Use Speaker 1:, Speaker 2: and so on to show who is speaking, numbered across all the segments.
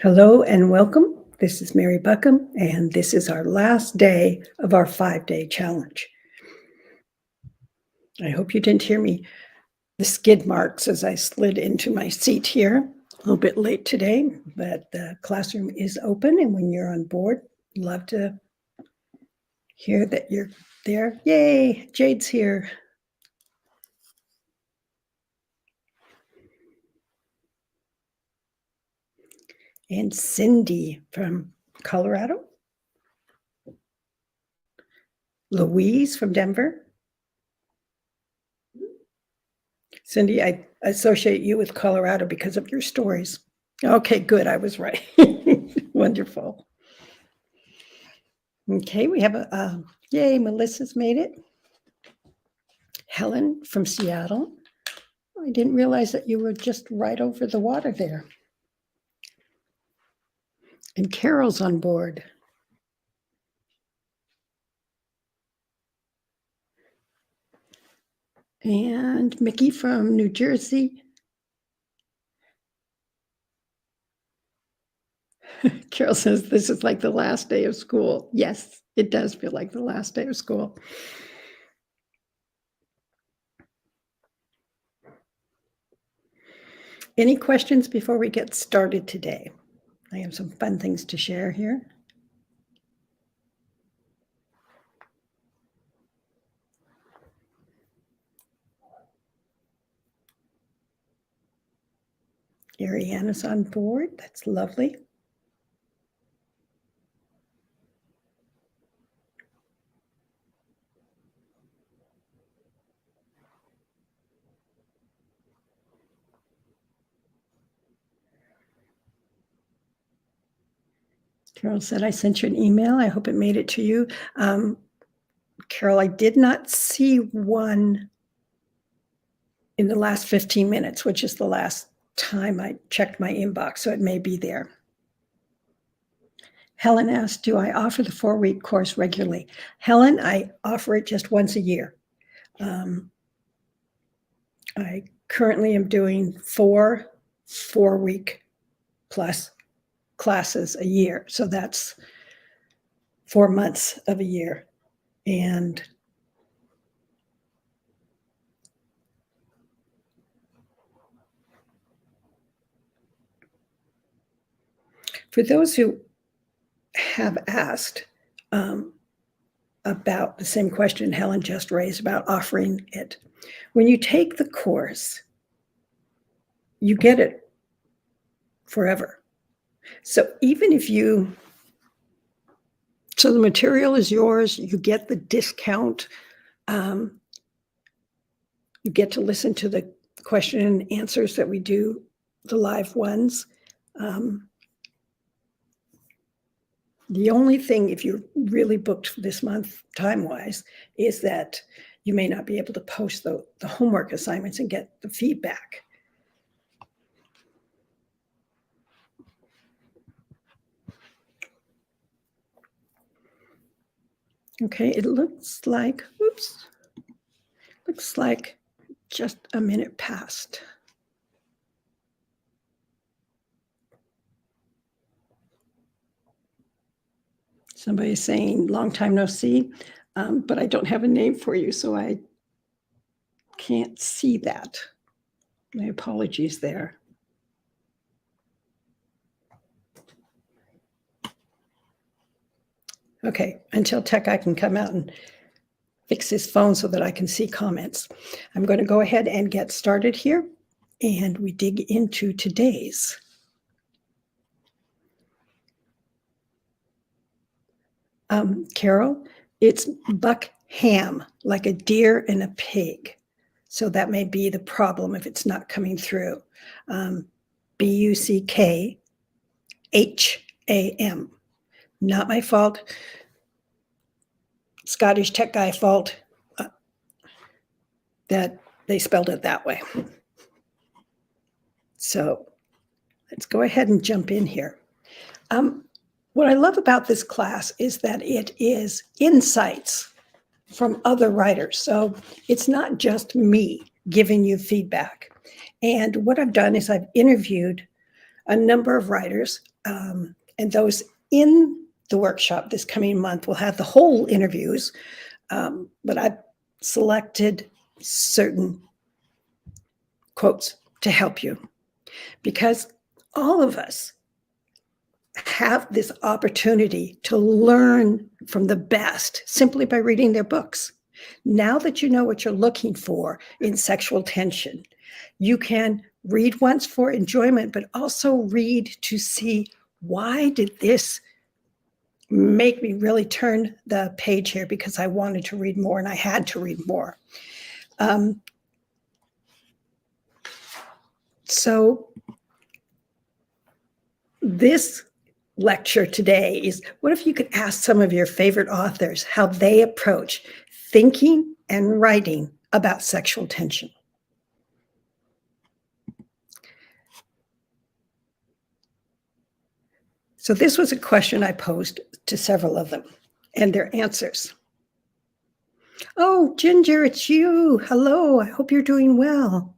Speaker 1: Hello and welcome. This is Mary Buckham, and this is our last day of our 5-day challenge. I hope you didn't hear me, the skid marks as I slid into my seat here. A little bit late today, but the classroom is open, and when you're on board, love to hear that you're there. Yay, Jade's here. And Cindy from Colorado. Louise from Denver. Cindy, I associate you with Colorado because of your stories. Okay, good. I was right. Wonderful. Okay, we have yay, Melissa's made it. Helen from Seattle. I didn't realize that you were just right over the water there. And Carol's on board. And Mickey from New Jersey. Carol says this is like the last day of school. Yes, it does feel like the last day of school. Any questions before we get started today? I have some fun things to share here. Ariana's on board. That's lovely. Carol said, I sent you an email. I hope it made it to you. Carol, I did not see one in the last 15 minutes, which is the last time I checked my inbox, so it may be there. Helen asked, do I offer the 4-week course regularly? Helen, I offer it just once a year. I currently am doing 4-week plus classes a year. So that's 4 months of a year. And for those who have asked about the same question Helen just raised about offering it, when you take the course, you get it forever. So even if so the material is yours, you get the discount, you get to listen to the question and answers that we do, the live ones. The only thing, if you're really booked for this month time-wise, is that you may not be able to post the homework assignments and get the feedback. Okay, it looks like, looks like just a minute passed. Somebody's saying, long time no see, but I don't have a name for you, so I can't see that. My apologies there. Okay, until Tech I can come out and fix his phone so that I can see comments. I'm going to go ahead and get started here, and we dig into today's. Carol, it's buck ham, like a deer and a pig. So that may be the problem if it's not coming through. Buckham. Not my fault. Scottish Tech Guy fault that they spelled it that way. So let's go ahead and jump in here. What I love about this class is that it is insights from other writers. So it's not just me giving you feedback. And what I've done is I've interviewed a number of writers, and those in the workshop this coming month will have the whole interviews, but I've selected certain quotes to help you, because all of us have this opportunity to learn from the best simply by reading their books. Now that you know what you're looking for in sexual tension, you can read once for enjoyment, but also read to see, why did this make me really turn the page here, because I wanted to read more and I had to read more. So this lecture today is, what if you could ask some of your favorite authors how they approach thinking and writing about sexual tension? So this was a question I posed to several of them and their answers. Oh, Ginger, it's you. Hello, I hope you're doing well.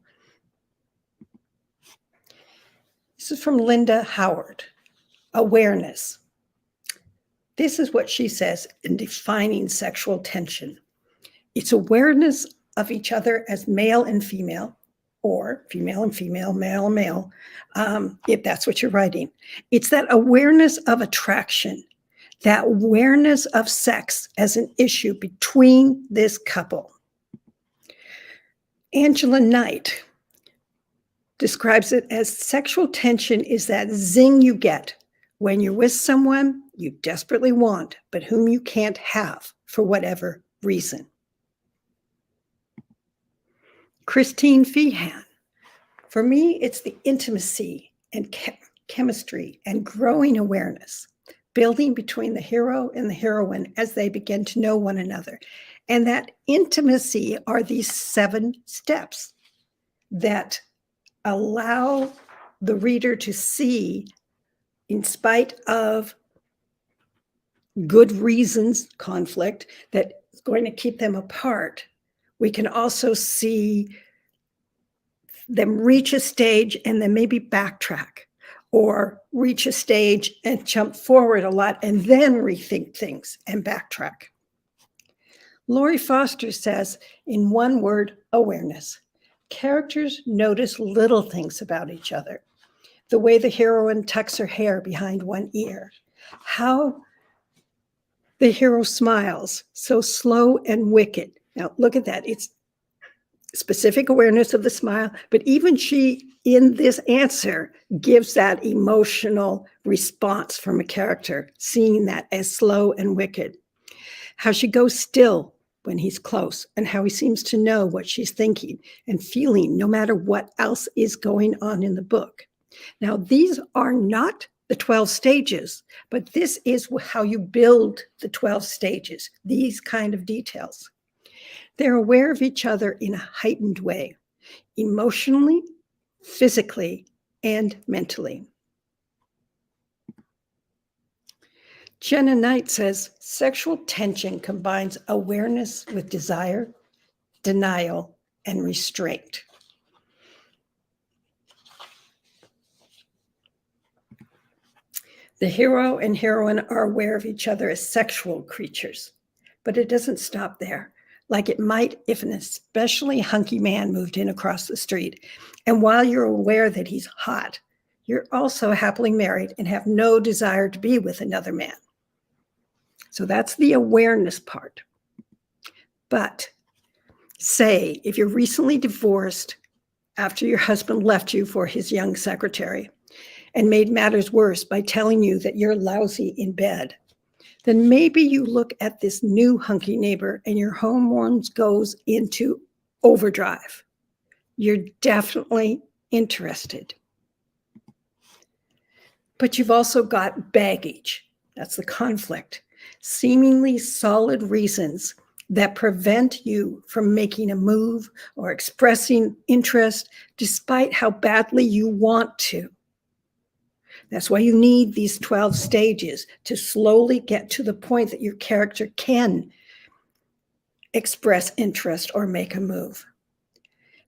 Speaker 1: This is from Linda Howard. Awareness. This is what she says in defining sexual tension. It's awareness of each other as male and female, or female and female, male and male, if that's what you're writing. It's that awareness of attraction, that awareness of sex as an issue between this couple. Angela Knight describes it as sexual tension is that zing you get when you're with someone you desperately want, but whom you can't have for whatever reason. Christine Feehan. For me, it's the intimacy and chemistry and growing awareness, building between the hero and the heroine as they begin to know one another. And that intimacy are these 7 steps that allow the reader to see, in spite of good reasons, conflict, that is going to keep them apart, we can also see them reach a stage and then maybe backtrack, or reach a stage and jump forward a lot and then rethink things and backtrack. Laurie Foster says, in one word, awareness. Characters notice little things about each other. The way the heroine tucks her hair behind one ear, how the hero smiles, so slow and wicked. Now, look at that. It's specific awareness of the smile, but even she, in this answer, gives that emotional response from a character, seeing that as slow and wicked. How she goes still when he's close, and how he seems to know what she's thinking and feeling, no matter what else is going on in the book. Now, these are not the 12 stages, but this is how you build the 12 stages, these kind of details. They're aware of each other in a heightened way, emotionally, physically, and mentally. Jenna Knight says, sexual tension combines awareness with desire, denial, and restraint. The hero and heroine are aware of each other as sexual creatures, but it doesn't stop there, like it might if an especially hunky man moved in across the street. And while you're aware that he's hot, you're also happily married and have no desire to be with another man. So that's the awareness part. But say, if you're recently divorced after your husband left you for his young secretary and made matters worse by telling you that you're lousy in bed, then maybe you look at this new hunky neighbor and your hormones goes into overdrive. You're definitely interested. But you've also got baggage. That's the conflict. Seemingly solid reasons that prevent you from making a move or expressing interest despite how badly you want to. That's why you need these 12 stages to slowly get to the point that your character can express interest or make a move.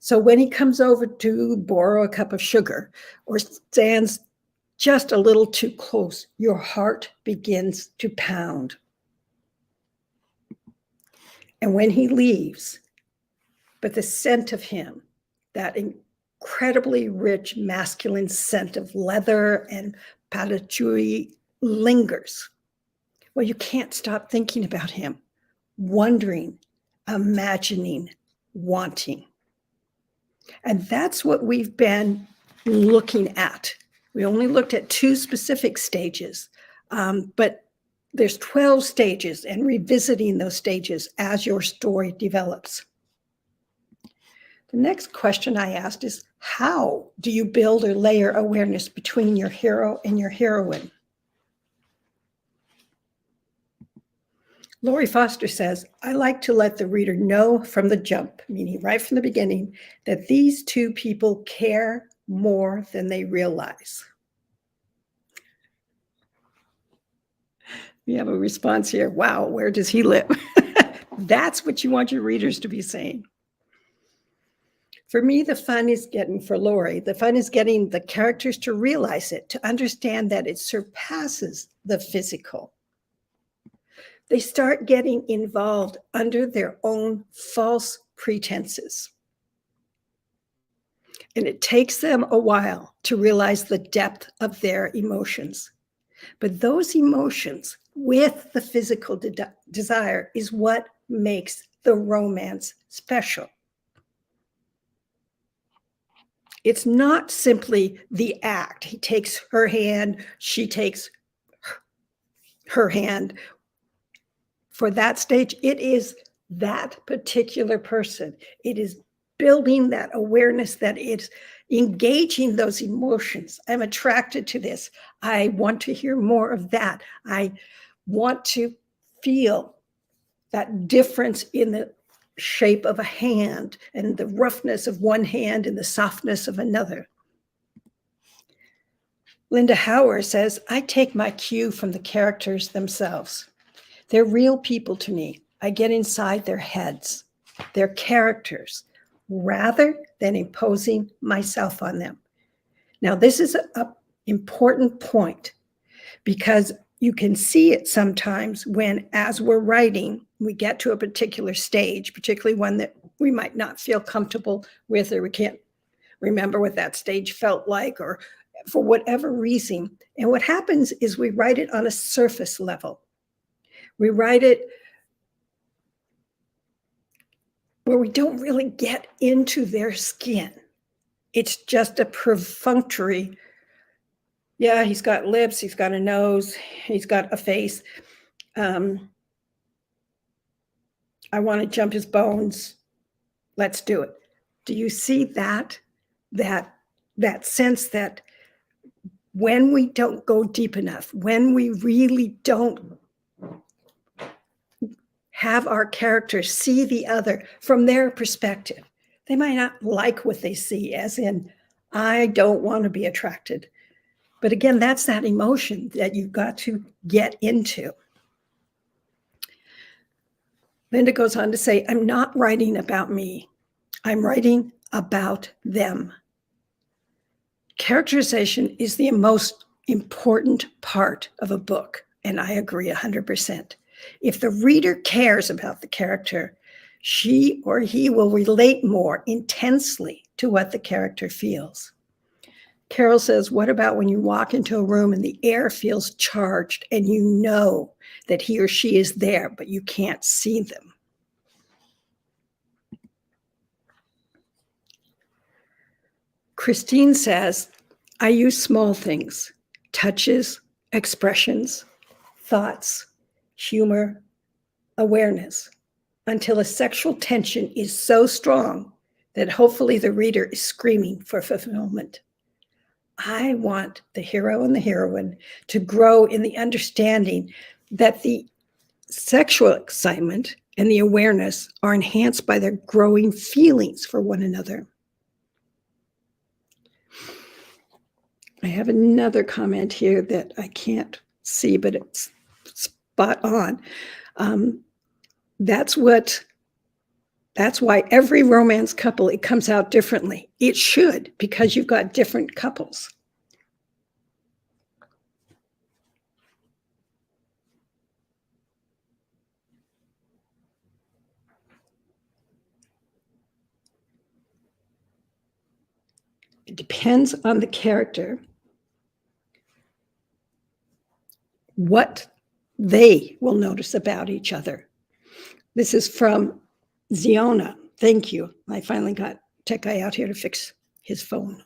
Speaker 1: So when he comes over to borrow a cup of sugar or stands just a little too close, your heart begins to pound. And when he leaves, but the scent of him, that incredibly rich masculine scent of leather and patchouli lingers. Well, you can't stop thinking about him, wondering, imagining, wanting. And that's what we've been looking at. We only looked at 2 specific stages, but there's 12 stages, and revisiting those stages as your story develops. The next question I asked is, how do you build or layer awareness between your hero and your heroine? Laurie Foster says, I like to let the reader know from the jump, meaning right from the beginning, that these 2 people care more than they realize. We have a response here. Wow, where does he live? That's what you want your readers to be saying. For me, the fun is getting, for Laurie, the fun is getting the characters to realize it, to understand that it surpasses the physical. They start getting involved under their own false pretenses. And it takes them a while to realize the depth of their emotions. But those emotions with the physical desire is what makes the romance special. It's not simply the act. He takes her hand, she takes her hand. For that stage, it is that particular person. It is building that awareness, that it's engaging those emotions. I'm attracted to this. I want to hear more of that. I want to feel that difference in the shape of a hand and the roughness of one hand and the softness of another. Linda Hauer says, I take my cue from the characters themselves. They're real people to me. I get inside their heads, their characters, rather than imposing myself on them. Now, this is an important point because you can see it sometimes when, as we're writing, we get to a particular stage, particularly one that we might not feel comfortable with, or we can't remember what that stage felt like, or for whatever reason. And what happens is we write it on a surface level. We write it where we don't really get into their skin. It's just a perfunctory, yeah, he's got lips, he's got a nose, he's got a face. I want to jump his bones. Let's do it. Do you see that sense that when we don't go deep enough, when we really don't have our characters see the other from their perspective, they might not like what they see, as in, I don't want to be attracted. But again, that's that emotion that you've got to get into. Linda goes on to say, I'm not writing about me. I'm writing about them. Characterization is the most important part of a book, and I agree 100%. If the reader cares about the character, she or he will relate more intensely to what the character feels. Carol says, what about when you walk into a room and the air feels charged and you know that he or she is there, but you can't see them? Christine says, I use small things, touches, expressions, thoughts, humor, awareness, until a sexual tension is so strong that hopefully the reader is screaming for fulfillment. I want the hero and the heroine to grow in the understanding that the sexual excitement and the awareness are enhanced by their growing feelings for one another. I have another comment here that I can't see, but it's spot on. That's why every romance couple, it comes out differently. It should, because you've got different couples. It depends on the character, what they will notice about each other. This is from Ziona. Thank you. I finally got tech guy out here to fix his phone.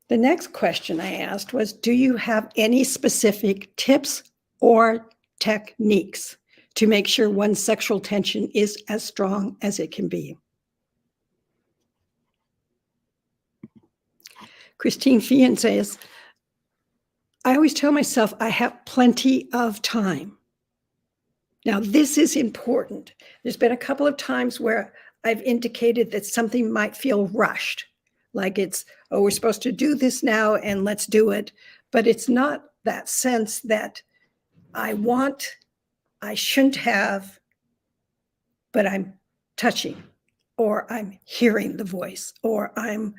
Speaker 1: The next question I asked was, do you have any specific tips or techniques to make sure one's sexual tension is as strong as it can be? Christine Fian says, I always tell myself I have plenty of time. Now, this is important. There's been a couple of times where I've indicated that something might feel rushed, like it's, oh, we're supposed to do this now and let's do it. But it's not that sense that I shouldn't have, but I'm touching, or I'm hearing the voice, or I'm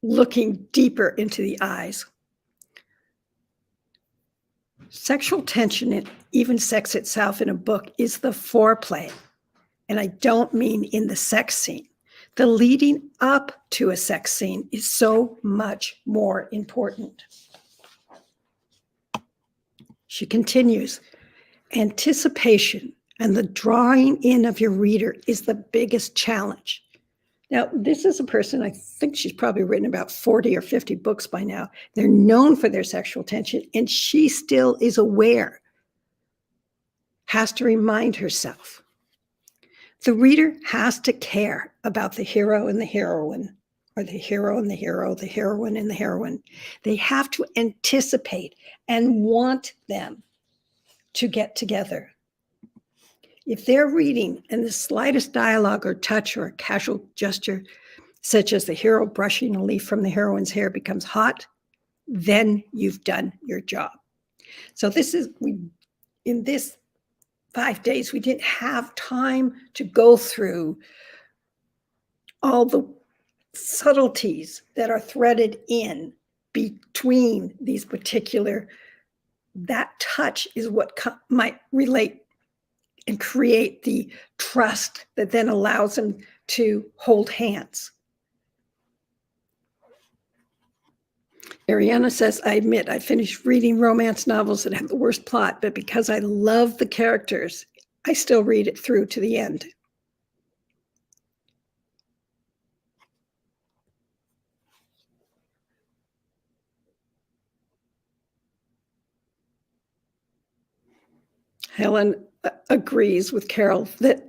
Speaker 1: looking deeper into the eyes. Sexual tension and even sex itself in a book is the foreplay. And I don't mean in the sex scene. The leading up to a sex scene is so much more important. She continues, anticipation and the drawing in of your reader is the biggest challenge. Now, this is a person, I think she's probably written about 40 or 50 books by now. They're known for their sexual tension, and she still is aware, has to remind herself. The reader has to care about the hero and the heroine, or the hero and the hero, the heroine and the heroine. They have to anticipate and want them to get together. If they're reading and the slightest dialogue or touch or a casual gesture, such as the hero brushing a leaf from the heroine's hair, becomes hot, then you've done your job. So in this 5 days, we didn't have time to go through all the subtleties that are threaded in between these particular, that touch is what might relate and create the trust that then allows them to hold hands. Ariana says, I admit I finished reading romance novels that have the worst plot, but because I love the characters, I still read it through to the end. Helen agrees with Carol that,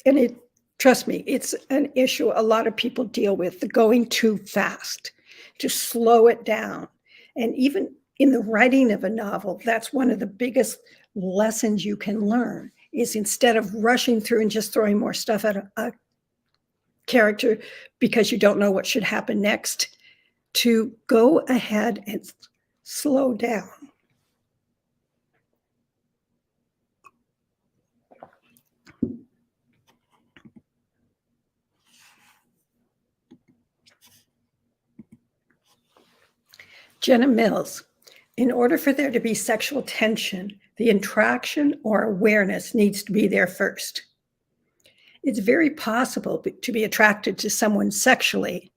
Speaker 1: and trust me, it's an issue a lot of people deal with, the going too fast, to slow it down. And even in the writing of a novel, that's one of the biggest lessons you can learn, is instead of rushing through and just throwing more stuff at a character because you don't know what should happen next, to go ahead and slow down. Jenna Mills, in order for there to be sexual tension, the interaction or awareness needs to be there first. It's very possible to be attracted to someone sexually,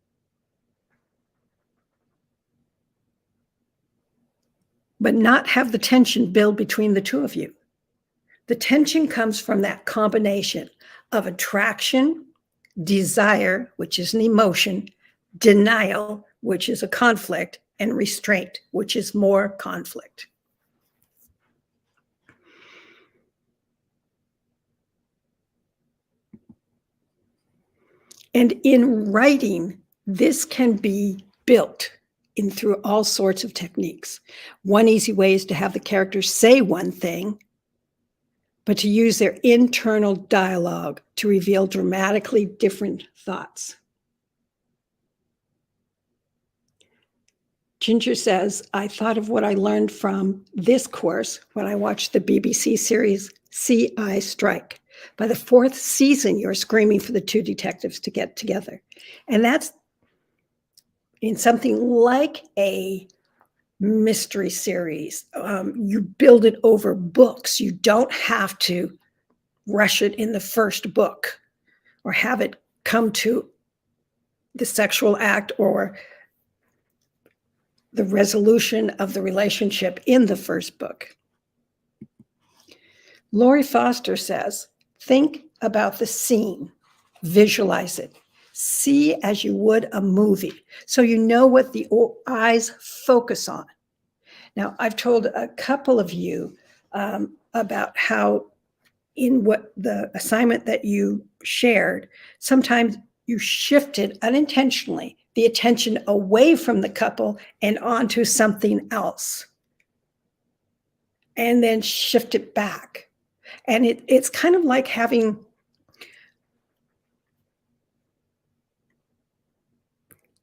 Speaker 1: but not have the tension build between the two of you. The tension comes from that combination of attraction, desire, which is an emotion, denial, which is a conflict, and restraint, which is more conflict. And in writing, this can be built in through all sorts of techniques. One easy way is to have the characters say one thing, but to use their internal dialogue to reveal dramatically different thoughts. Ginger says, I thought of what I learned from this course when I watched the BBC series C.I. Strike. By the 4th season, you're screaming for the two detectives to get together. And that's in something like a mystery series. You build it over books. You don't have to rush it in the first book or have it come to the sexual act or the resolution of the relationship in the first book. Laurie Foster says, think about the scene, visualize it, see as you would a movie, so you know what the eyes focus on. Now, I've told a couple of you about how in what the assignment that you shared, sometimes you shifted unintentionally the attention away from the couple and onto something else, and then shift it back. And it's kind of like having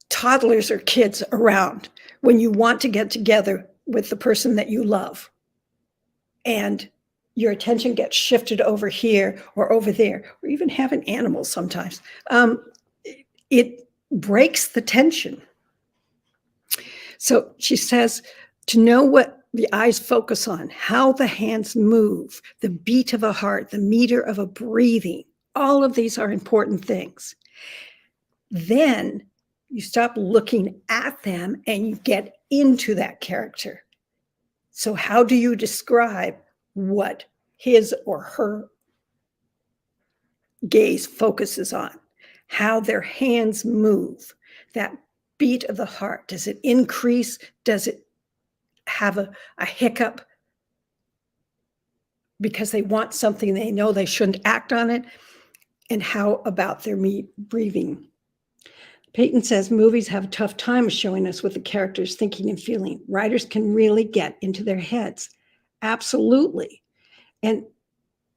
Speaker 1: toddlers or kids around when you want to get together with the person that you love, and your attention gets shifted over here or over there, or even having animals sometimes. It breaks the tension. So she says, to know what the eyes focus on, how the hands move, the beat of a heart, the meter of a breathing, all of these are important things. Then you stop looking at them and you get into that character. So how do you describe what his or her gaze focuses on? How their hands move, that beat of the heart. Does it increase? Does it have a hiccup because they want something, they know they shouldn't act on it? And how about their breathing? Peyton says movies have a tough time showing us what the characters thinking and feeling. Writers can really get into their heads. Absolutely. And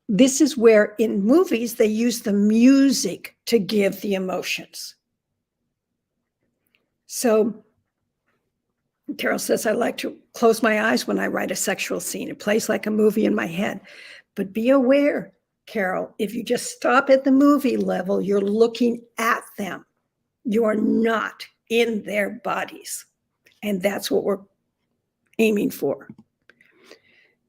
Speaker 1: this is where in movies they use the music to give the emotions. So Carol says, I like to close my eyes when I write a sexual scene. It plays like a movie in my head. But be aware, Carol, if you just stop at the movie level, you're looking at them. You're not in their bodies. And that's what we're aiming for.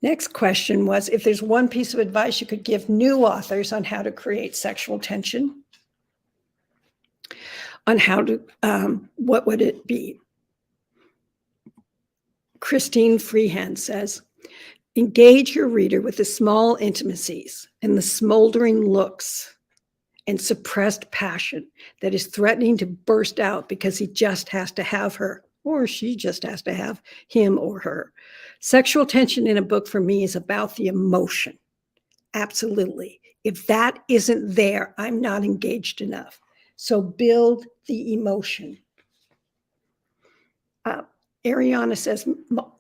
Speaker 1: Next question was, if there's one piece of advice you could give new authors on how to create sexual tension, on how to, what would it be? Christine Freehand says, engage your reader with the small intimacies and the smoldering looks and suppressed passion that is threatening to burst out because he just has to have her, or she just has to have him or her. Sexual tension in a book for me is about the emotion. Absolutely. If that isn't there, I'm not engaged enough. So build the emotion. Ariana says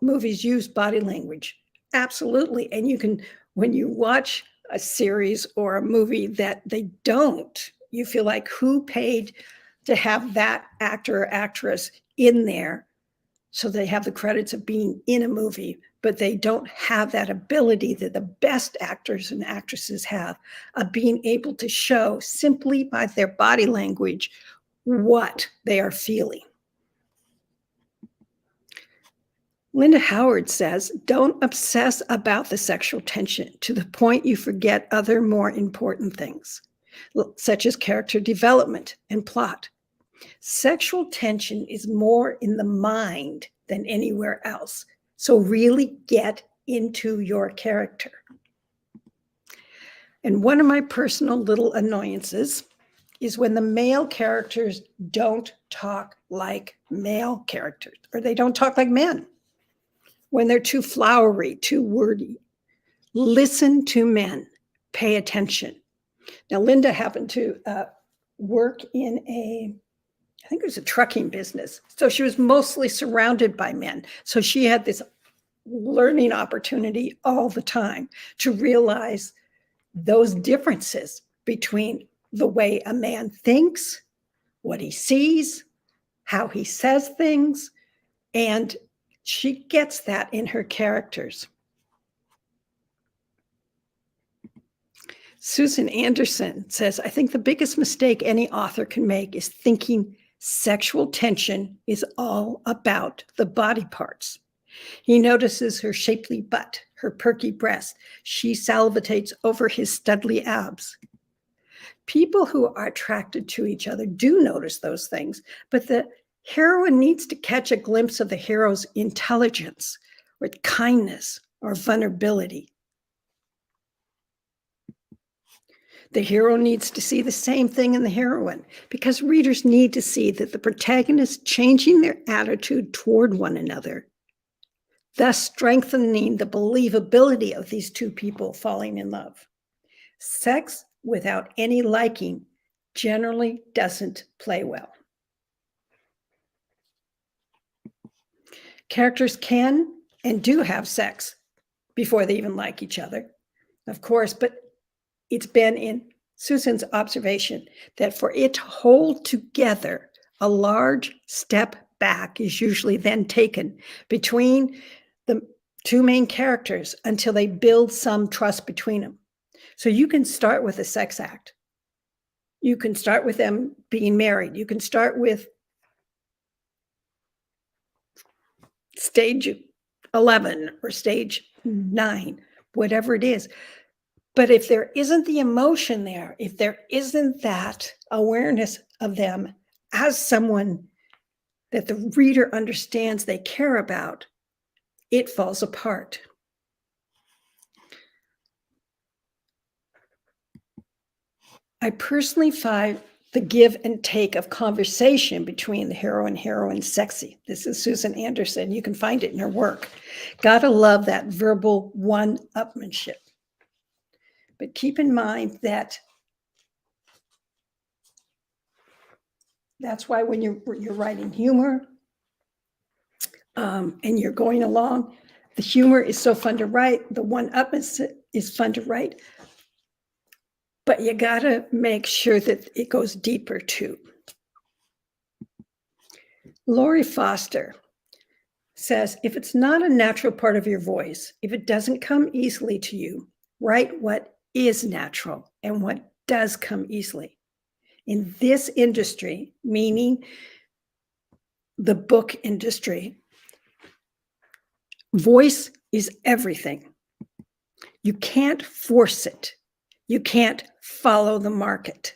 Speaker 1: movies use body language. Absolutely. And you can, when you watch a series or a movie that they don't, you feel like, who paid to have that actor or actress in there? So they have the credits of being in a movie, but they don't have that ability that the best actors and actresses have of being able to show simply by their body language what they are feeling. Linda Howard says, don't obsess about the sexual tension to the point you forget other more important things, such as character development and plot. Sexual tension is more in the mind than anywhere else. So really get into your character. And one of my personal little annoyances is when the male characters don't talk like male characters, or they don't talk like men. When they're too flowery, too wordy. Listen to men. Pay attention. Now, Linda happened to work in I think it was a trucking business. So she was mostly surrounded by men. So she had this learning opportunity all the time to realize those differences between the way a man thinks, what he sees, how he says things, and she gets that in her characters. Susan Anderson says, I think the biggest mistake any author can make is thinking sexual tension is all about the body parts. He notices her shapely butt, her perky breast. She salivates over his studly abs. People who are attracted to each other do notice those things, but the heroine needs to catch a glimpse of the hero's intelligence or kindness or vulnerability. The hero needs to see the same thing in the heroine, because readers need to see that the protagonist changing their attitude toward one another, thus strengthening the believability of these two people falling in love. Sex without any liking generally doesn't play well. Characters can and do have sex before they even like each other, of course, but it's been in Susan's observation that for it to hold together, a large step back is usually then taken between the two main characters until they build some trust between them. So you can start with a sex act. You can start with them being married. You can start with stage 11 or stage 9, whatever it is. But if there isn't the emotion there, if there isn't that awareness of them as someone that the reader understands they care about, it falls apart. I personally find the give and take of conversation between the hero and heroine sexy. This is Susan Anderson. You can find it in her work. Gotta love that verbal one-upmanship. But keep in mind that that's why when you're writing humor and you're going along, the humor is so fun to write. The one-upmanship is fun to write. But you got to make sure that it goes deeper too. Laurie Foster says, if it's not a natural part of your voice, if it doesn't come easily to you, write what is natural and what does come easily. In this industry, meaning the book industry, voice is everything. You can't force it. You can't follow the market.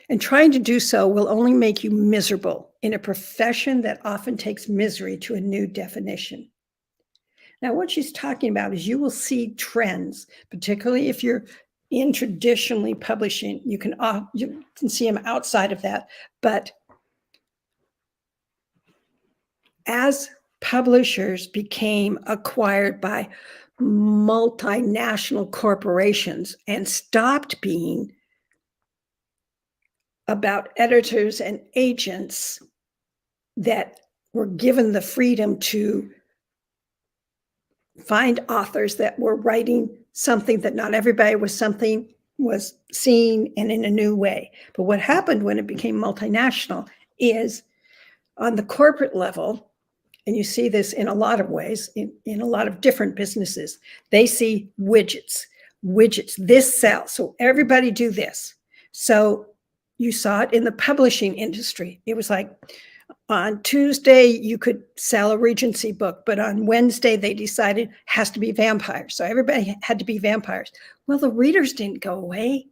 Speaker 1: And trying to do so will only make you miserable in a profession that often takes misery to a new definition. Now, what she's talking about is you will see trends, particularly if you're in traditionally publishing. You can see them outside of that. But as publishers became acquired by multinational corporations and stopped being about editors and agents that were given the freedom to find authors that were writing something that not everybody was seeing and in a new way. But what happened when it became multinational is on the corporate level, and you see this in a lot of ways, in a lot of different businesses, they see widgets, this sells, so everybody do this. So you saw it in the publishing industry. It was like, on Tuesday, you could sell a Regency book, but on Wednesday, they decided it has to be vampires. So everybody had to be vampires. Well, the readers didn't go away.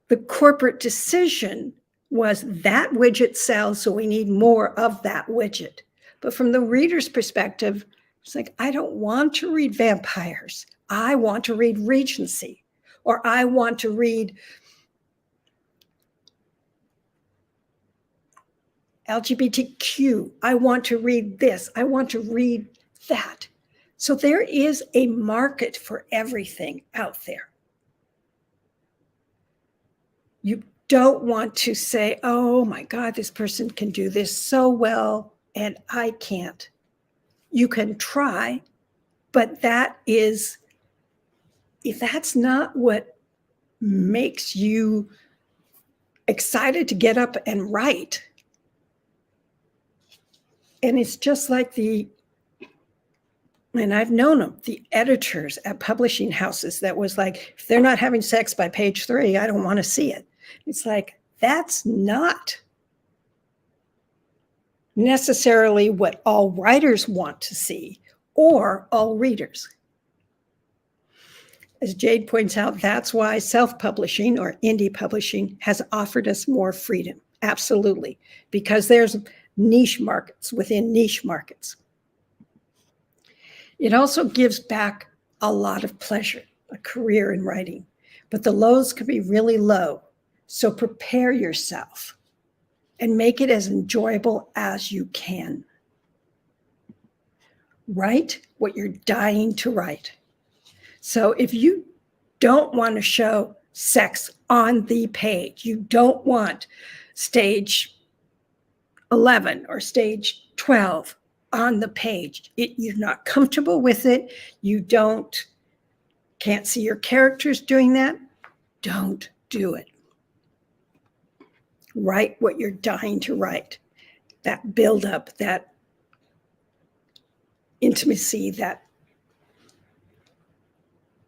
Speaker 1: The corporate decision was that widget sells, so we need more of that widget. But from the reader's perspective, it's like, I don't want to read vampires. I want to read Regency, or I want to read LGBTQ. I want to read this. I want to read that. So there is a market for everything out there. You don't want to say, oh my God, this person can do this so well and I can't. You can try, but if that's not what makes you excited to get up and write, and it's just like and I've known them, the editors at publishing houses that was like, if they're not having sex by page 3, I don't want to see it. It's like, that's not necessarily what all writers want to see or all readers. As Jade points out, that's why self-publishing or indie publishing has offered us more freedom. Absolutely. Because there's niche markets within niche markets. It also gives back a lot of pleasure, a career in writing, but the lows can be really low. So prepare yourself and make it as enjoyable as you can. Write what you're dying to write. So if you don't want to show sex on the page, you don't want stage 11 or stage 12 on the page, you're not comfortable with it, can't see your characters doing that, don't do it. Write what you're dying to write. That build up, that intimacy, that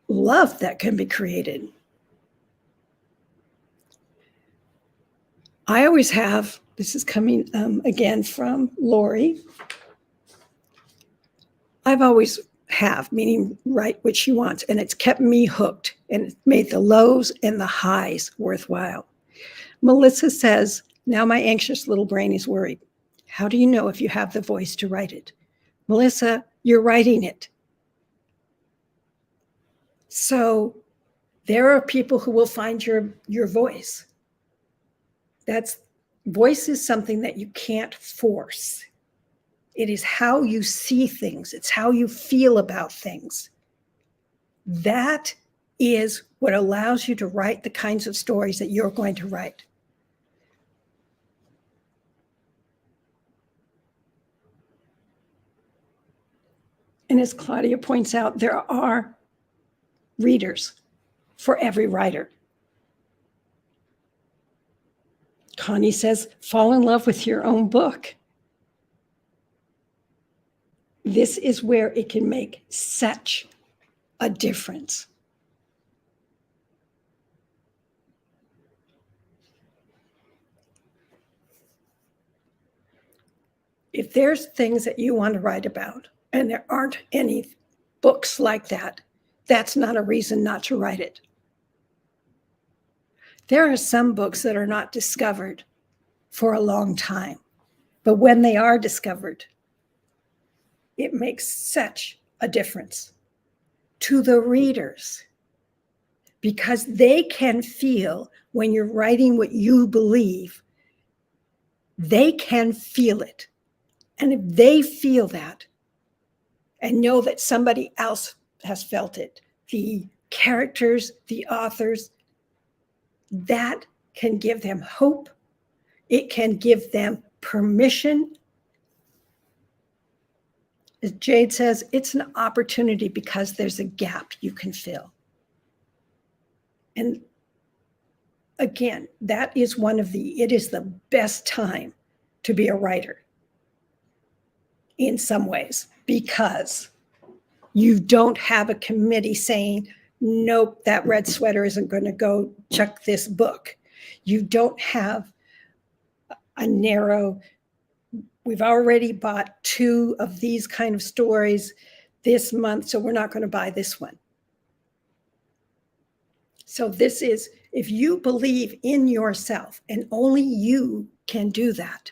Speaker 1: love that can be created. I always have, this is coming again from Lori. I've always have, meaning write what she wants, and it's kept me hooked and it's made the lows and the highs worthwhile. Melissa says, now my anxious little brain is worried. How do you know if you have the voice to write it? Melissa, you're writing it. So there are people who will find your voice. Voice is something that you can't force. It is how you see things. It's how you feel about things. That is what allows you to write the kinds of stories that you're going to write. And as Claudia points out, there are readers for every writer. Connie says, fall in love with your own book. This is where it can make such a difference. If there's things that you want to write about and there aren't any books like that, that's not a reason not to write it. There are some books that are not discovered for a long time, but when they are discovered, it makes such a difference to the readers because they can feel when you're writing what you believe, they can feel it. And if they feel that and know that somebody else has felt it, the characters, the authors, that can give them hope. It can give them permission. As Jade says, it's an opportunity because there's a gap you can fill. And again, it is the best time to be a writer in some ways, because you don't have a committee saying, nope, that red sweater isn't going to go check this book. You don't have a narrow, we've already bought 2 of these kind of stories this month, so we're not going to buy this one. So this is, if you believe in yourself, and only you can do that,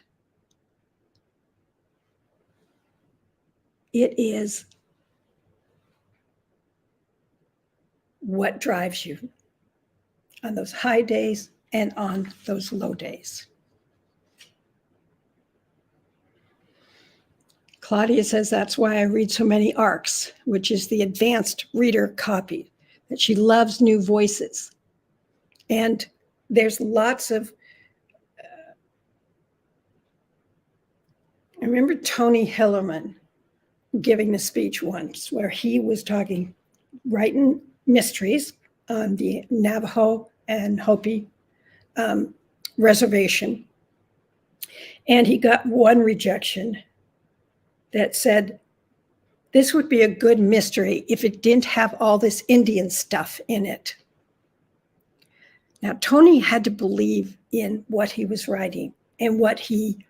Speaker 1: it is what drives you on those high days and on those low days. Claudia says that's why I read so many ARCs, which is the advanced reader copy, that she loves new voices. And there's lots of, I remember Tony Hillerman giving a speech once where he was writing mysteries on the Navajo and Hopi reservation. And he got one rejection that said, this would be a good mystery if it didn't have all this Indian stuff in it. Now, Tony had to believe in what he was writing and what he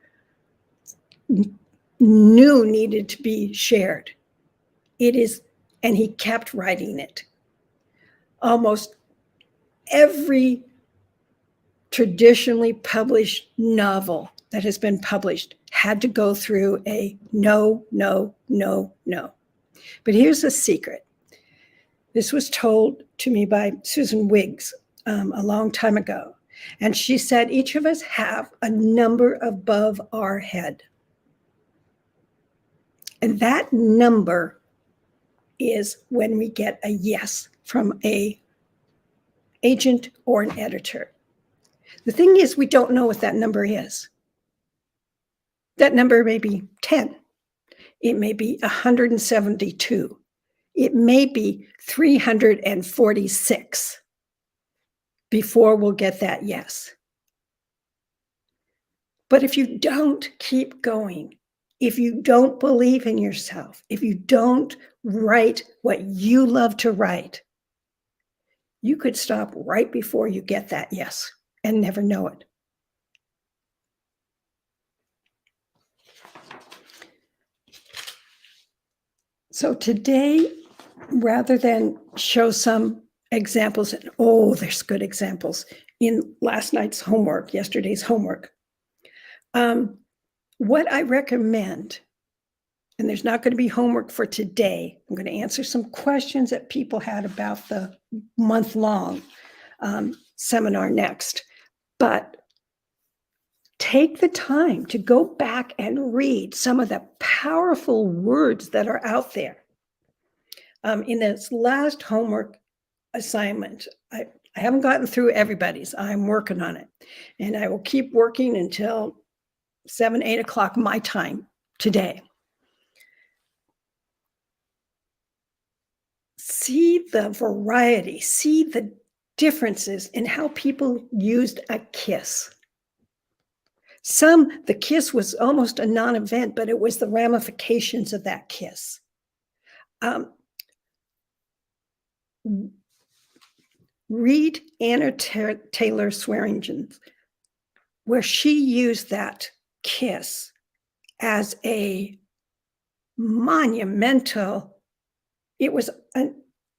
Speaker 1: knew needed to be shared. And he kept writing it. almost every traditionally published novel that has been published had to go through a no, no, no, no. But here's the secret. This was told to me by Susan Wiggs a long time ago. And she said, each of us have a number above our head. And that number is when we get a yes from a agent or an editor. The thing is, we don't know what that number is. That number may be 10. It may be 172. It may be 346 before we'll get that yes. But if you don't keep going, if you don't believe in yourself, if you don't write what you love to write, you could stop right before you get that yes and never know it. So today, rather than show some examples, and there's good examples in last night's homework, yesterday's homework. What I recommend, and there's not going to be homework for today, I'm going to answer some questions that people had about the month-long seminar next, but take the time to go back and read some of the powerful words that are out there. In this last homework assignment, I haven't gotten through everybody's. I'm working on it. And I will keep working until 7, 8 o'clock my time today. See the variety, see the differences in how people used a kiss. The kiss was almost a non-event, but it was the ramifications of that kiss. Read Anna Taylor Swearingen, where she used that kiss as a monumental, it was an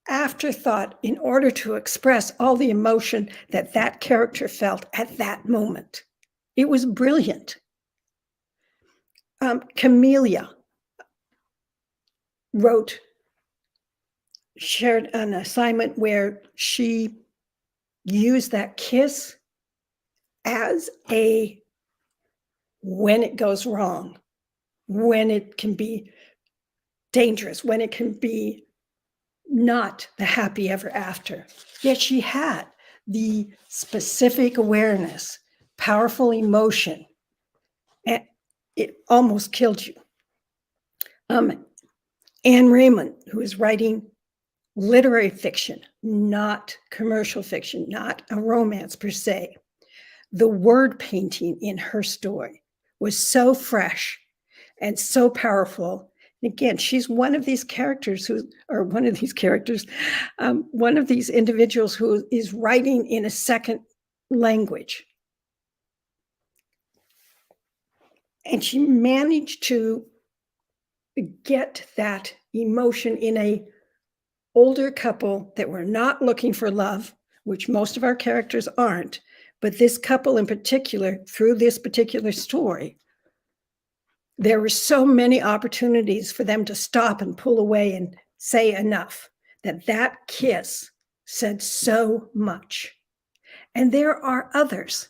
Speaker 1: afterthought in order to express all the emotion that that character felt at that moment. It was brilliant. Camellia shared an assignment where she used that kiss as when it goes wrong, when it can be dangerous, when it can be not the happy ever after. Yet she had the specific awareness, powerful emotion, and it almost killed you. Anne Raymond, who is writing literary fiction, not commercial fiction, not a romance per se. The word painting in her story was so fresh and so powerful. And again, she's one of these individuals who is writing in a second language. And she managed to get that emotion in a older couple that were not looking for love, which most of our characters aren't, but this couple in particular, through this particular story, there were so many opportunities for them to stop and pull away and say enough, that kiss said so much. And there are others.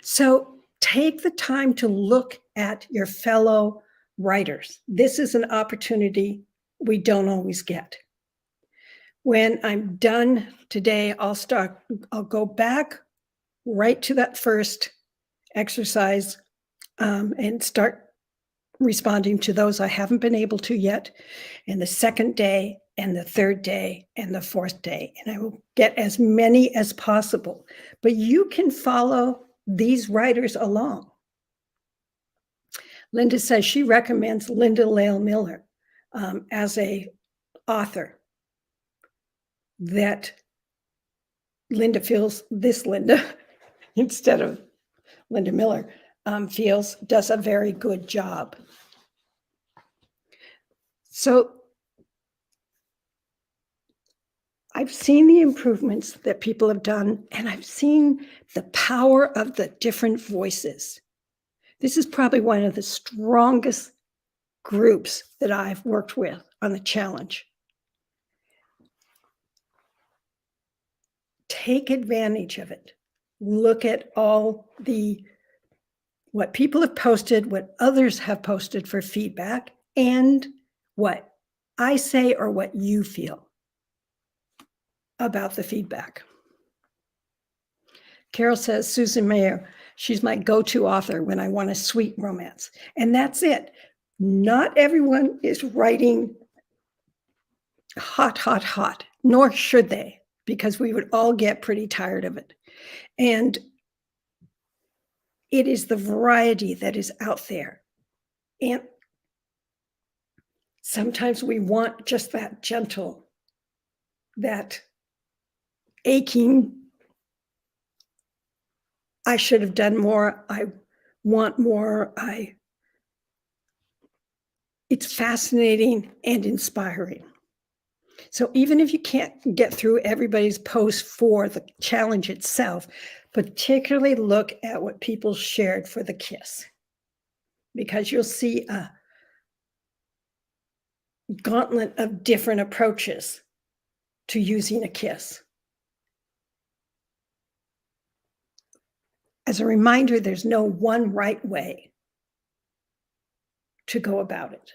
Speaker 1: So take the time to look at your fellow writers. This is an opportunity we don't always get. When I'm done today, I'll go back right to that first exercise and start responding to those I haven't been able to yet, and the second day, and the third day, and the fourth day. And I will get as many as possible. But you can follow these writers along. Linda says she recommends Linda Lael Miller as a author that Linda feels, this Linda, instead of Linda Miller, feels does a very good job. So I've seen the improvements that people have done, and I've seen the power of the different voices. This is probably one of the strongest groups that I've worked with on the challenge. Take advantage of it. Look at all the what people have posted, what others have posted for feedback, and what I say or what you feel about the feedback. Carol says, Susan Mayer, she's my go-to author when I want a sweet romance. And that's it. Not everyone is writing hot, hot, hot, nor should they, because we would all get pretty tired of it. And it is the variety that is out there. And sometimes we want just that gentle, that aching, I should have done more, I want more, it's fascinating and inspiring. So even if you can't get through everybody's post for the challenge itself, particularly look at what people shared for the KISS, because you'll see a gauntlet of different approaches to using a KISS. As a reminder, there's no one right way to go about it.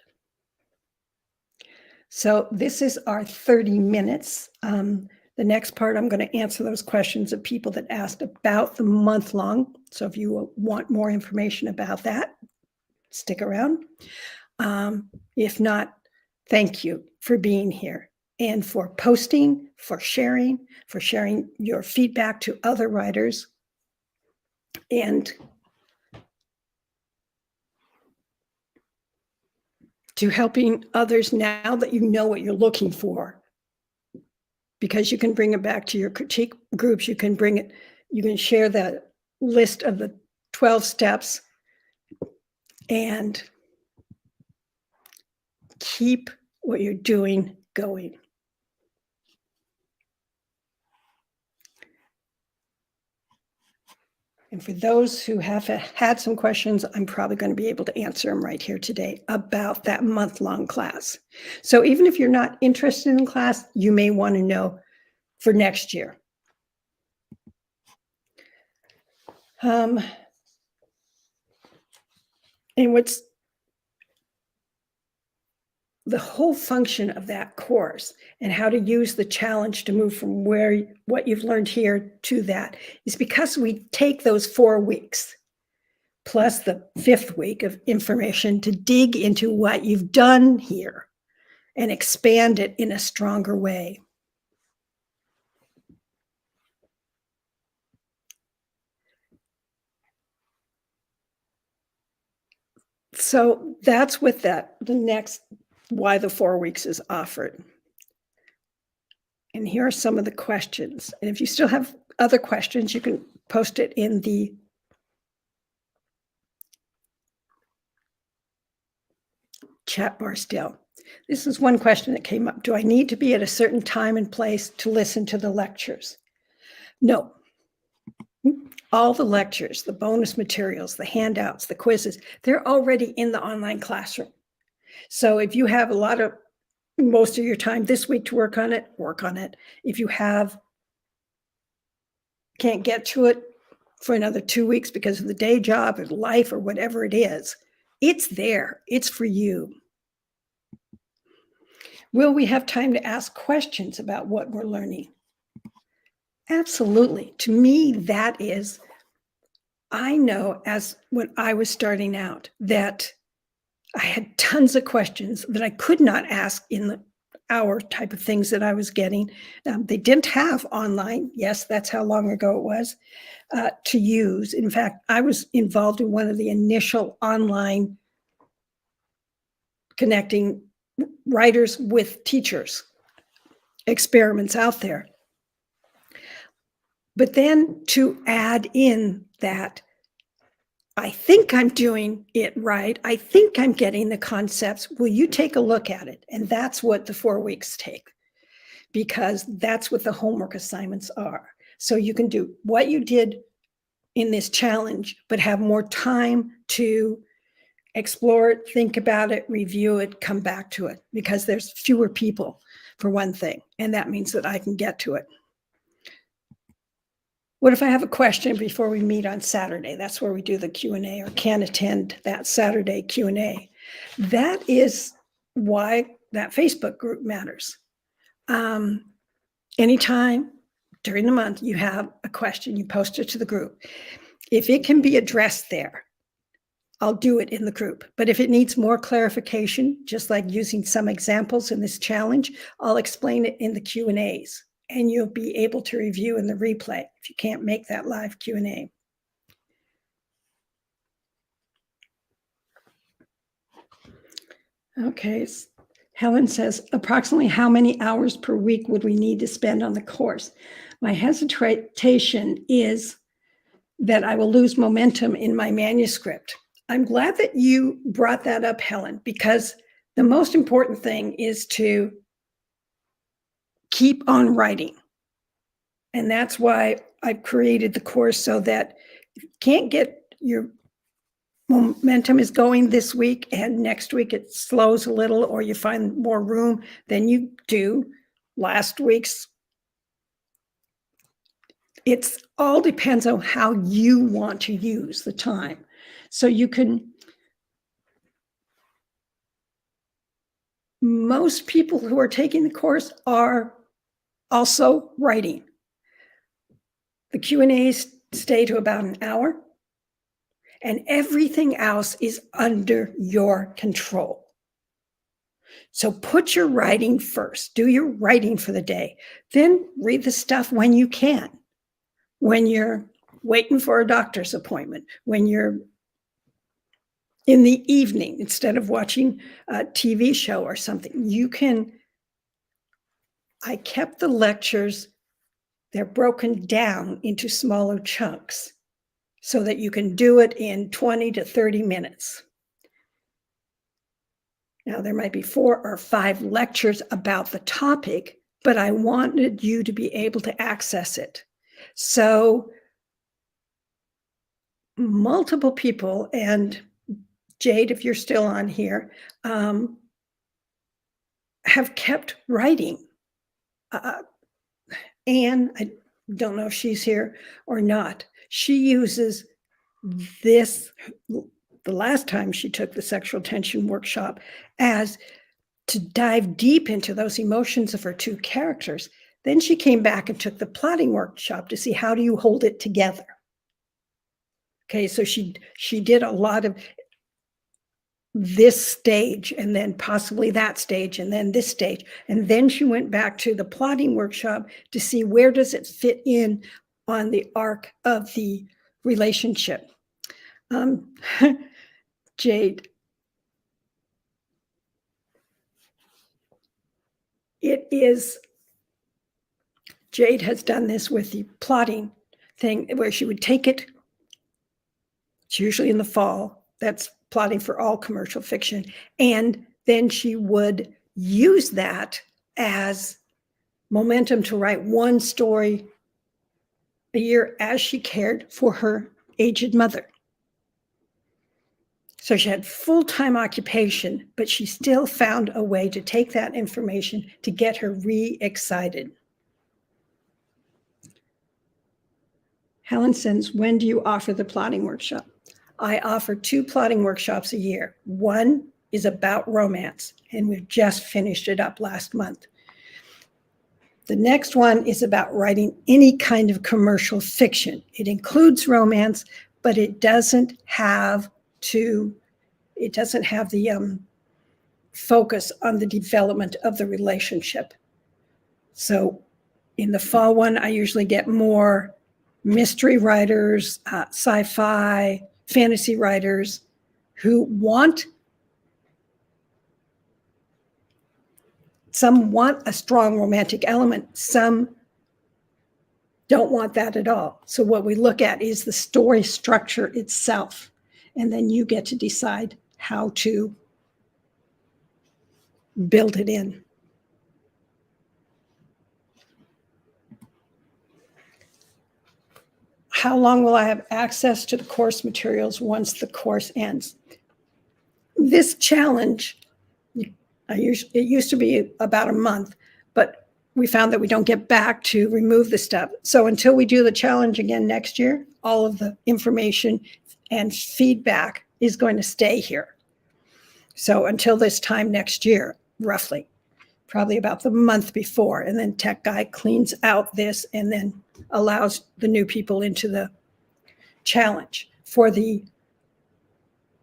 Speaker 1: So this is our 30 minutes. The next part, I'm going to answer those questions of people that asked about the month-long. So if you want more information about that, stick around. If not, thank you for being here and for posting, for sharing your feedback to other writers, and to helping others now that you know what you're looking for. Because you can bring it back to your critique groups, you can share the list of the 12 steps and keep what you're doing going. And for those who have had some questions, I'm probably going to be able to answer them right here today about that month-long class. So even if you're not interested in class, you may want to know for next year. And what's the whole function of that course and how to use the challenge to move from what you've learned here to that is because we take those 4 weeks plus the 5th week of information to dig into what you've done here and expand it in a stronger way. So that's what why the 4 weeks is offered. And here are some of the questions. And if you still have other questions, you can post it in the chat bar still. This is one question that came up. Do I need to be at a certain time and place to listen to the lectures? No. All the lectures, the bonus materials, the handouts, the quizzes, they're already in the online classroom. So if you have most of your time this week to work on it, work on it. If you can't get to it for another 2 weeks because of the day job or life or whatever it is, it's there. It's for you. Will we have time to ask questions about what we're learning? Absolutely. To me, I know as when I was starting out that I had tons of questions that I could not ask in the hour type of things that I was getting. They didn't have online. Yes, that's how long ago it was to use. In fact, I was involved in one of the initial online connecting writers with teachers experiments out there. But then to add in that, I think I'm doing it right. I think I'm getting the concepts. Will you take a look at it? And that's what the 4 weeks take. because that's what the homework assignments are. So you can do what you did in this challenge, but have more time to explore it, think about it, review it, come back to it, because there's fewer people for one thing, and that means that I can get to it. What if I have a question before we meet on Saturday? That's where we do the Q&A, or can attend that Saturday Q&A. That is why that Facebook group matters. Anytime during the month you have a question, you post it to the group. If it can be addressed there, I'll do it in the group. But if it needs more clarification, just like using some examples in this challenge, I'll explain it in the Q&As, and you'll be able to review in the replay if you can't make that live Q&A. Okay, Helen says, approximately how many hours per week would we need to spend on the course? My hesitation is that I will lose momentum in my manuscript. I'm glad that you brought that up, Helen, because the most important thing is to keep on writing. And that's why I've created the course, so that if you can't get your momentum is going this week and next week it slows a little, or you find more room than you do last week's. It's all depends on how you want to use the time. So you can, most people who are taking the course are also writing. The Q&As stay to about an hour, and everything else is under your control. So put your writing first. Do your writing for the day. Then read the stuff when you can. When you're waiting for a doctor's appointment, when you're in the evening, instead of watching a TV show or something, you can. I kept the lectures, they're broken down into smaller chunks so that you can do it in 20 to 30 minutes. Now, there might be 4 or 5 lectures about the topic, but I wanted you to be able to access it. So multiple people, and Jade, if you're still on here, have kept writing. Anne, I don't know if she's here or not. She uses this, the last time she took the sexual tension workshop, as to dive deep into those emotions of her 2 characters. Then she came back and took the plotting workshop to see, how do you hold it together? Okay, so she did a lot of this stage, and then possibly that stage, and then this stage. And then she went back to the plotting workshop to see, where does it fit in on the arc of the relationship. Jade, Jade has done this with the plotting thing, where she would take it, it's usually in the fall, that's plotting for all commercial fiction, and then she would use that as momentum to write 1 story a year as she cared for her aged mother. So she had full-time occupation, but she still found a way to take that information to get her re-excited. Helen says, when do you offer the plotting workshop? I offer 2 plotting workshops a year. One is about romance, and we've just finished it up last month. The next one is about writing any kind of commercial fiction. It includes romance, but it doesn't have the focus on the development of the relationship. So in the fall one, I usually get more mystery writers, sci-fi, fantasy writers some want a strong romantic element, some don't want that at all. So what we look at is the story structure itself, and then you get to decide how to build it in. how long will I have access to the course materials once the course ends? This challenge, it used to be about a month, but we found that we don't get back to remove the stuff. So until we do the challenge again next year, all of the information and feedback is going to stay here. So until this time next year, roughly, probably about the month before, and then Tech Guy cleans out this and then allows the new people into the challenge. For the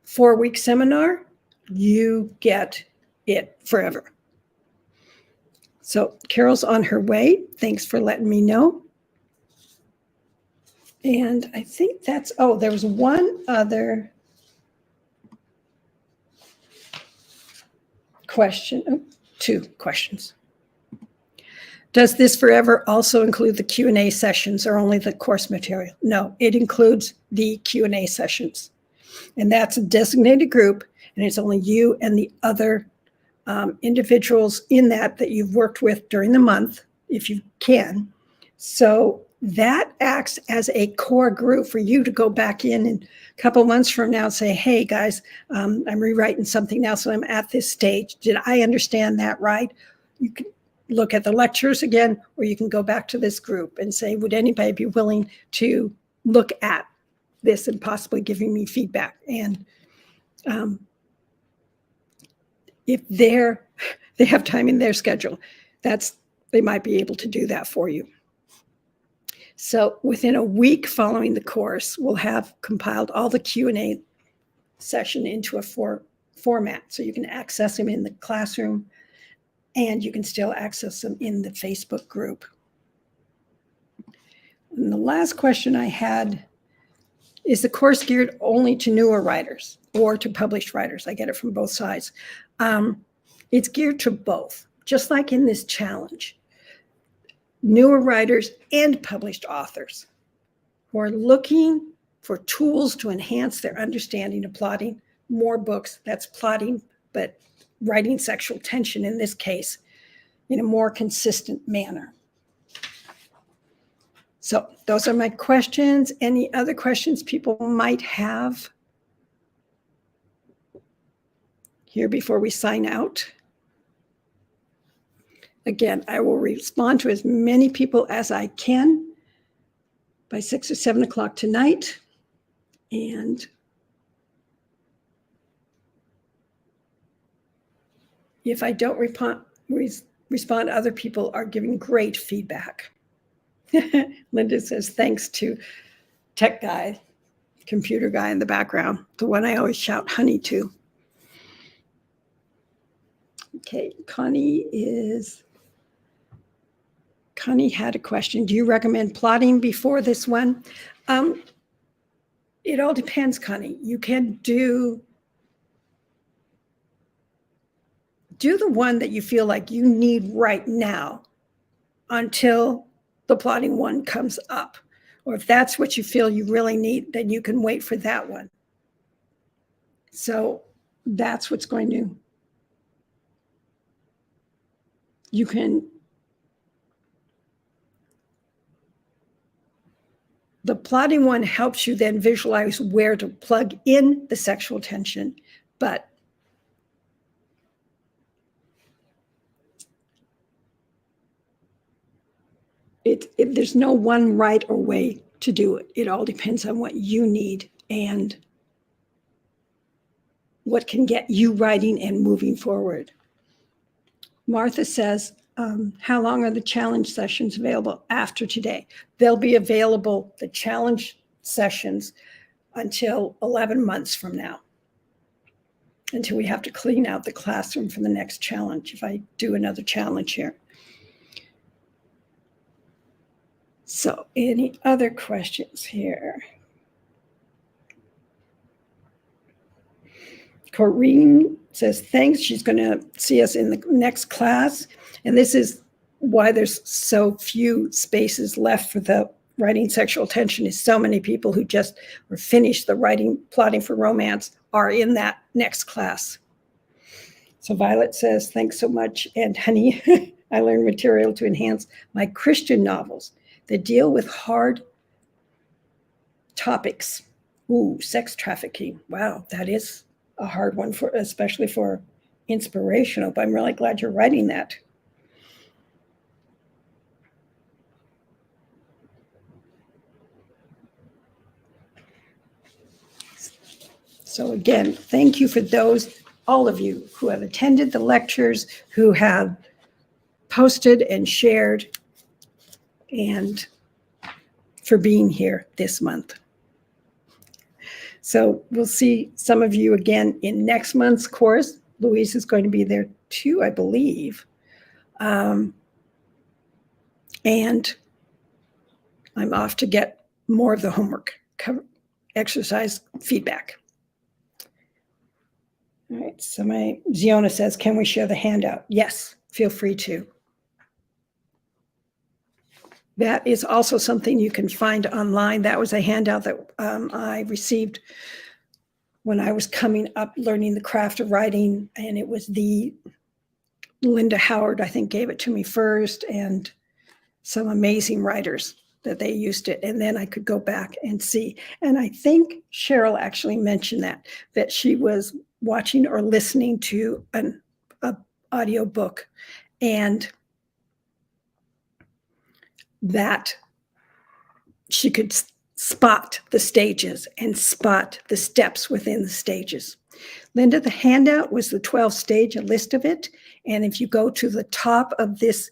Speaker 1: 4-week seminar, you get it forever. So Carol's on her way. Thanks for letting me know. And I think that's, oh, there was one other question, oh, 2 questions. Does this forever also include the Q&A sessions or only the course material? No, it includes the Q&A sessions. And that's a designated group, and it's only you and the other individuals in that you've worked with during the month, if you can. So that acts as a core group for you to go back in a couple months from now and say, hey guys, I'm rewriting something now, so I'm at this stage. Did I understand that right? You can look at the lectures again, or you can go back to this group and say, would anybody be willing to look at this and possibly giving me feedback? And if they have time in their schedule, they might be able to do that for you. So within a week following the course, we'll have compiled all the Q&A session into a format. So you can access them in the classroom, and you can still access them in the Facebook group. And the last question I had, is the course geared only to newer writers or to published writers? I get it from both sides. It's geared to both, just like in this challenge. Newer writers and published authors who are looking for tools to enhance their understanding of plotting, more books, that's plotting, but writing sexual tension in this case in a more consistent manner. So those are my questions. Any other questions people might have here before we sign out? Again, I will respond to as many people as I can by 6 or 7 o'clock tonight. And if I don't respond, other people are giving great feedback. Linda says, thanks to Tech Guy, computer guy in the background, the one I always shout honey to. Okay, Connie had a question. Do you recommend plotting before this one? It all depends, Connie. You can do the one that you feel like you need right now until the plotting one comes up. Or if that's what you feel you really need, then you can wait for that one. So that's what's going to, the plotting one helps you then visualize where to plug in the sexual tension, but there's no one right or way to do it. It all depends on what you need and what can get you writing and moving forward. Martha says, how long are the challenge sessions available after today? They'll be available, the challenge sessions, until 11 months from now, until we have to clean out the classroom for the next challenge, if I do another challenge here. So any other questions here? Corrine says, thanks. She's going to see us in the next class. And this is why there's so few spaces left for the writing sexual tension, is so many people who just were finished the writing plotting for romance are in that next class. So Violet says, thanks so much. And honey, I learned material to enhance my Christian novels that deal with hard topics. Ooh, sex trafficking. Wow, that is a hard one for, especially for inspirational, but I'm really glad you're writing that. So again, thank you for those, all of you who have attended the lectures, who have posted and shared, and for being here this month. So we'll see some of you again in next month's course. Louise is going to be there too, I believe. And I'm off to get more of the homework exercise feedback. All right, so Ziona says, can we share the handout? Yes, feel free to. That is also something you can find online. That was a handout that I received when I was coming up learning the craft of writing, and it was Linda Howard, I think, gave it to me first, and some amazing writers that they used it. And then I could go back and see. And I think Cheryl actually mentioned that she was watching or listening to an audio book, and that she could spot the stages and spot the steps within the stages. Linda, the handout was the 12 stage, a list of it. And if you go to the top of this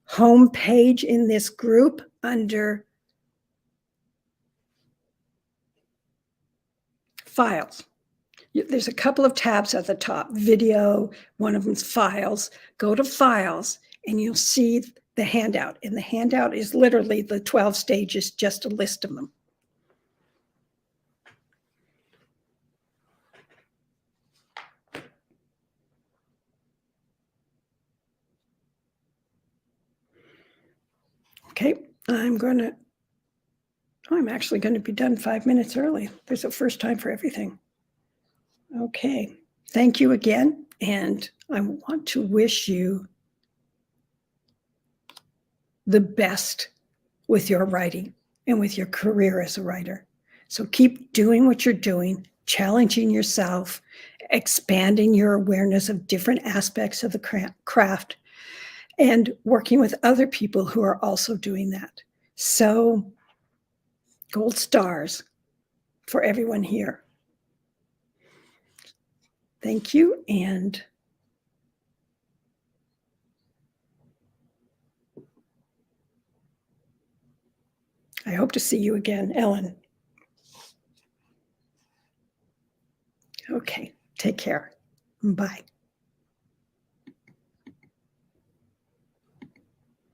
Speaker 1: home page in this group under files, there's a couple of tabs at the top, video, one of them's files. Go to files and you'll see the handout. And the handout is literally the 12 stages, just a list of them. Okay, I'm actually going to be done 5 minutes early. There's a first time for everything. Okay, thank you again. And I want to wish you the best with your writing and with your career as a writer. So keep doing what you're doing, challenging yourself, expanding your awareness of different aspects of the craft, and working with other people who are also doing that. So gold stars for everyone here. Thank you, and I hope to see you again, Ellen. Okay, take care. Bye.